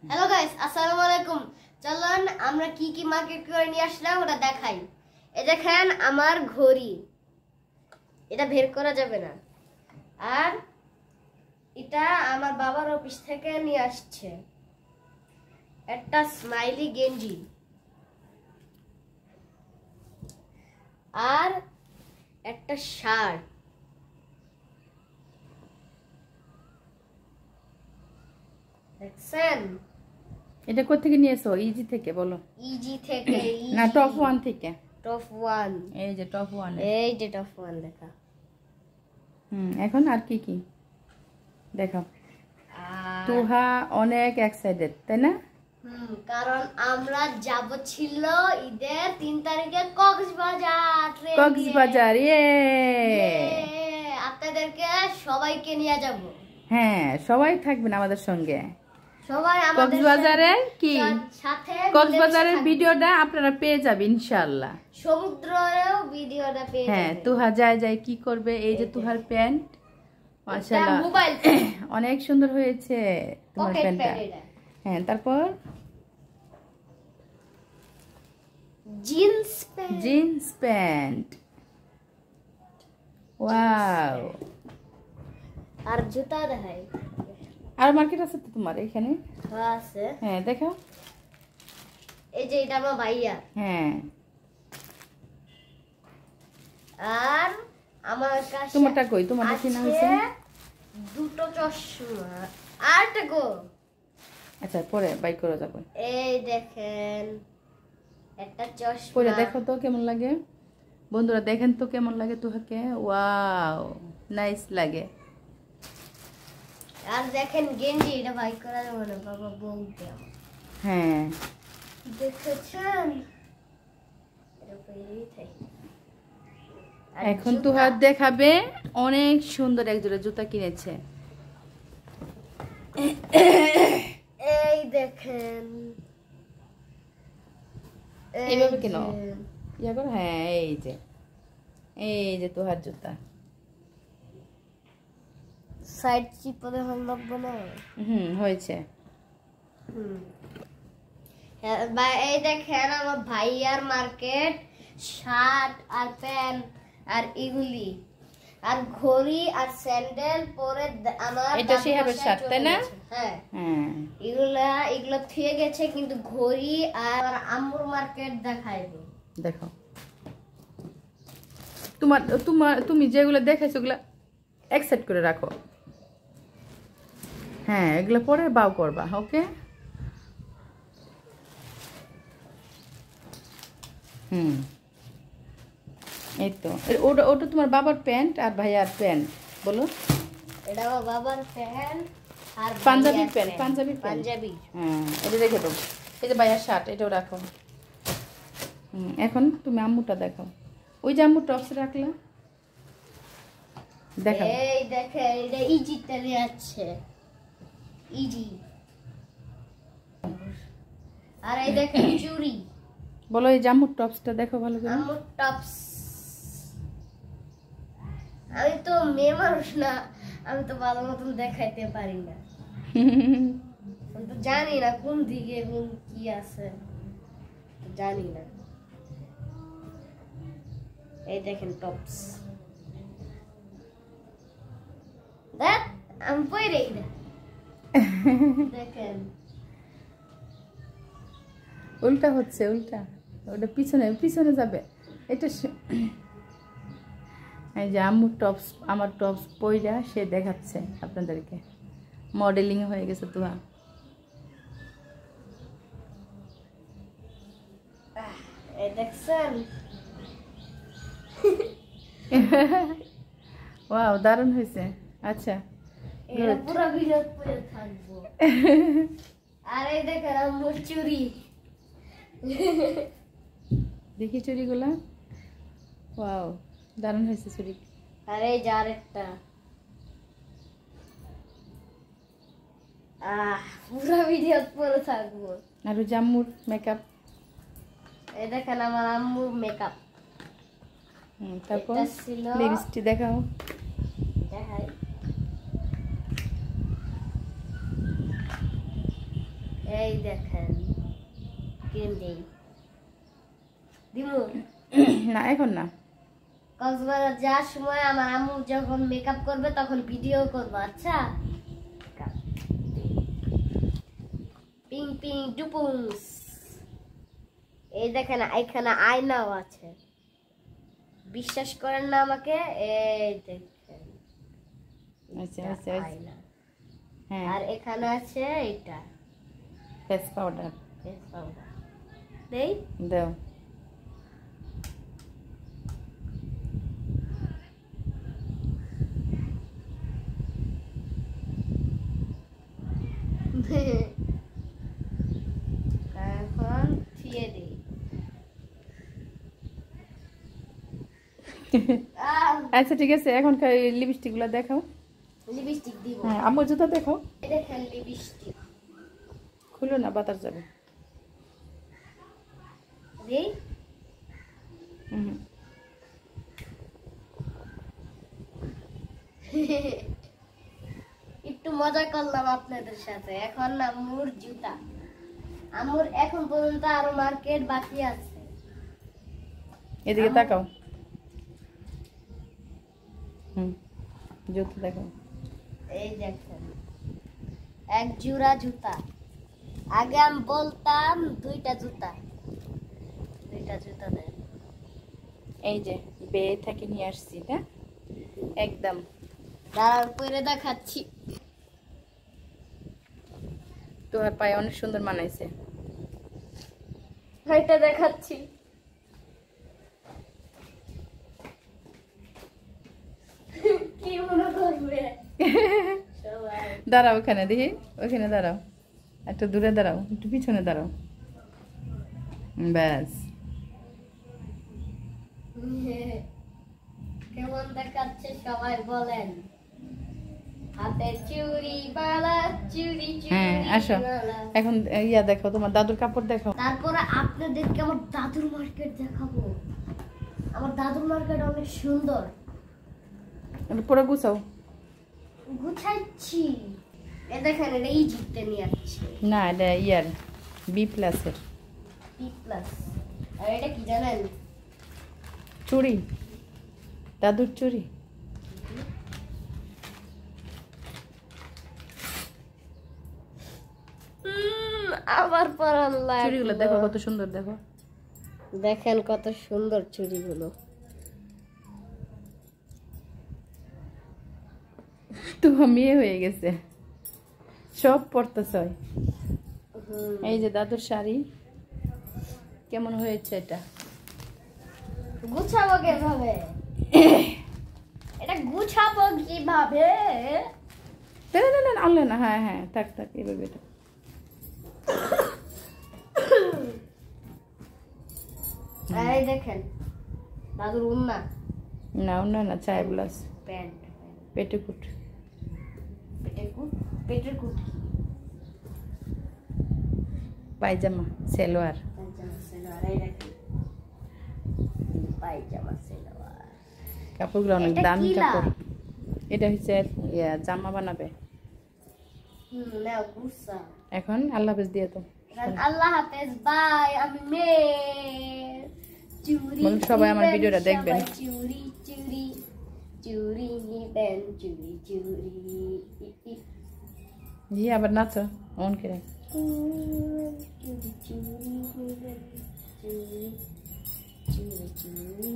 Hello guys, আসসালামু আলাইকুম। চলুন আমরা কি কি মার্কেট করে নিয়ে আসলাম ওটা দেখাই। এই দেখেন আমার ঘড়ি, এটা বের করা যাবে না। আর এটা আমার বাবার অফিস থেকে নিয়ে আসছে একটা স্মাইলি গেঞ্জি, আর একটা শার্ট। দেখছেন? এটা কোথা থেকে নিয়েছো? ইজি থেকে বলো। ইজি থেকে। না, টপ 1 থেকে। টপ 1। এই যে টপ 1। এই যে টপ 1 দেখা। এখন আর কি কি দেখাও। তুহা অনেক এক্সাইটেড, তাই না? কারণ আমরা যাব ছিল ঈদের 3 তারিখে কক্সবাজার। কক্সবাজার, আপনাদেরকে সবাইকে নিয়ে যাব। হ্যাঁ, সবাই থাকবেন আমাদের সঙ্গে। সবাই আমাদের কক্সবাজারের কি সাথে কক্সবাজারের ভিডিওটা আপনারা পেয়ে যাবেন ইনশাআল্লাহ। সমুদ্রেরও ভিডিওটা পেয়ে যাবেন। হ্যাঁ, তুহা যায় কি করবে। এই যে তুহার প্যান্ট, মাশাআল্লাহ অনেক সুন্দর হয়েছে তোমার প্যান্টটা। হ্যাঁ, তারপর জিন্স প্যান্ট। ওয়াও, আর জুতা দেখাই। আর মার্কেট আছে তো তোমার এখানে? আছে। হ্যাঁ, দেখাও। এই যে এটা আমার ভাইয়া। হ্যাঁ, আর আমার কাছে তোমারটা কই? তোমারটা কি নাম হইছে? দুটো চশমা। আরটা গো। আচ্ছা, পরে বাই করে যাবো। এই দেখেন একটা চশমা। পরে দেখো তো কেমন লাগে। বন্ধুরা দেখেন তো কেমন লাগে তুহাকে। ওয়াও, নাইস লাগে। আর দেখেন গেঞ্জি, এটা বাই করা যাবে না বাবা, বলতে। হ্যাঁ, দেখেছেন? এটা পরেই থাকি। এখন তুহার দেখাবে অনেক সুন্দর এক জোড়া জুতা কিনেছে। এই দেখেন, এইভাবে কেন ইয়া করো। হ্যাঁ, এই যে তুহার জুতা। সাইড চিপে হল লাগবে না। হয়েছে। এই দেখেন আমার ভাইয়ার মার্কেট, শার্ট আর প্যান্ট আর এগুলি, আর ঘড়ি আর স্যান্ডেল পরে আমার এটা শিহাবের শার্ট, তাই না? হ্যাঁ, এগুলো থেকে গেছে, কিন্তু ঘড়ি আর আম্মুর মার্কেট দেখাইবো। দেখো তুমি যেগুলো দেখাইছো ওগুলা একসাইড করে রাখো। হ্যাঁ, এগুলো পরে বাও করবা। ওকে। এই তো ওটা তোমার বাবার প্যান্ট আর ভাইয়ার প্যান্ট। বলো। এটা আমার বাবার প্যান্ট আর পাঞ্জাবি প্যান্ট। পাঞ্জাবি। হ্যাঁ, এটা রেখে দাও। এই যে ভাইয়ার শার্ট, এটাও রাখো। এখন তুমি আম্মুটা দেখাও। ওই যে আম্মু টপস রাখলা, দেখাও। এই দেখে, এটা ইজিতে আছে, ইজি। আর এই দেখে চুড়ি। বলো এই যে আম্মুর টপসটা দেখো ভালো করে। আম্মুর টপস। আমি তো মেয়ে মানুষ না, আমি তো ভালো মতন দেখাইতে পারি না। আমি তো জানি না কোন দিকে কোন কি আছে, জানি না। এই দেখেন টপস। দেখ, আমি পরে দেখেন উল্টা হচ্ছে, উল্টা। ওটা পিছনে যাবে। এটা এই যে আম্মুর টপস, আমার টপস পইরা সে দেখাচ্ছে আপনাদেরকে। মডেলিং হয়ে গেছে তুহা। এই দেখছেন? ওয়াও, দারুণ হয়েছে। আচ্ছা, এটা পুরো ভিডিও পরে থাকবো। আর এই দেখেন আম্মুর চুড়ি। দেখি চুড়িগুলা। ওয়াও, দারুণ হয়েছে চুড়ি। আর এই যে আরেকটা। পুরো ভিডিও পরে থাকবো। আর ওই যে আম্মুর মেকআপ। এই দেখেন আমার আম্মুর মেকআপ। তারপর লিপস্টিক দেখাও। দেখাই। এই দেখেন ক্রিম দেই দিমু না এখন না, কক্সবাজার যাওয়ার সময় আমার আম্মু যখন মেকআপ করবে তখন ভিডিও করবো। আচ্ছা পিং পিং ডুপুংস। এই দেখেন এখানে আয়নাও আছে, বিশ্বাস করেন না আমাকে? এই দেখেন আচ্ছা আচ্ছা আয়না। হ্যাঁ, আর এখানে আছে এটা ফেস পাউডার ফেস পাউডার দেই। দাও। এখন থিয়ে দিই। আচ্ছা ঠিক আছে, এখন লিপস্টিক গুলো দেখাও। লিপস্টিক দিব। হ্যাঁ, আম্মুর জুতা দেখাও। এই দেখেন লিপস্টিক খুলো না, বাতাস যাবে। দেই। একটু মজা করলাম আপনাদের সাথে। এখন আম্মুর জুতা, আম্মুর এখন পর্যন্ত আরো মার্কেট বাকি আছে। এদিকে তাকাও। জুতা দেখাও। এই দেখেন এক জোড়া জুতা। আগে আমি বলতাম দুইটা জুতা দেন। এই যে বে থেকে নিয়ে আসছি, না একদম দাঁড়ান পরে দেখাচ্ছি। তোমার পায়ে অনেক সুন্দর মানাইছে। এটা দেখাচ্ছি। কি মনে করবে সবাই? দাঁড়াও ওখানে, দেখি ওখানে দাঁড়াও, একটু দূরে দাঁড়াও, একটু পিছনে দাঁড়াও, ব্যাস। কেমন দেখাচ্ছে সবাই বলেন? হাতে চুড়ি বালা, চুড়ি হ্যাঁ চুড়ি আসো, বালা। এখন ইয়া দেখো, তোমার দাদুর কাপড় দেখো। তারপরে আপনাদেরকে আমার দাদুর মার্কেট দেখাবো। আমার দাদুর মার্কেট অনেক সুন্দর। পুরো গুছাও। গুছাচ্ছি। এ দেখেন এটা ইজিপ্টে নিয়ে আসছে না, এটা ইয়ার বি প্লাসের বি প্লাস। আর এটা কি জানেন? চুড়ি, দাদুর চুড়ি। আবার পরান লাগলো। চুড়িগুলো দেখো কত সুন্দর, দেখো দেখেন কত সুন্দর চুড়িগুলো। তোমার মেয়ে হয়ে গেছে, সব পড়তেছে। এই যে দাদুর শাড়ি, কেমন হয়েছে এটা? গুছাবো কিভাবে? এটা গুছাবো কিভাবে? না না না, আনলে না। হ্যাঁ হ্যাঁ, থাক থাক, এভাবে এটা। এই দেখেন দাদুর উন্না, না না না, চায় ব্লাউজ, প্যান্ট, পেটিকুট, পেটের কুট, পায়জামা, সালোয়ার। পায়জামা সালোয়ার। কাপড়গুলো অনেক এটা দামি কি কাপড়। লাভ? এটা হচ্ছে জামা বানাবে। নাও গুছা। এখন আল্লাহ হাফেজ দিয়ে তো। আল্লাহ হাফেজ, বাই। আমি মেয়ে চুরি। বলুন সবাই আমার ভিডিওটা দেখবেন। চুরি চুরি চুরি নিবেন, চুরি চুরি। জি, আবার নাচো অন করে। চুরি চুরি নিবেন, চুরি চুরি চুরি।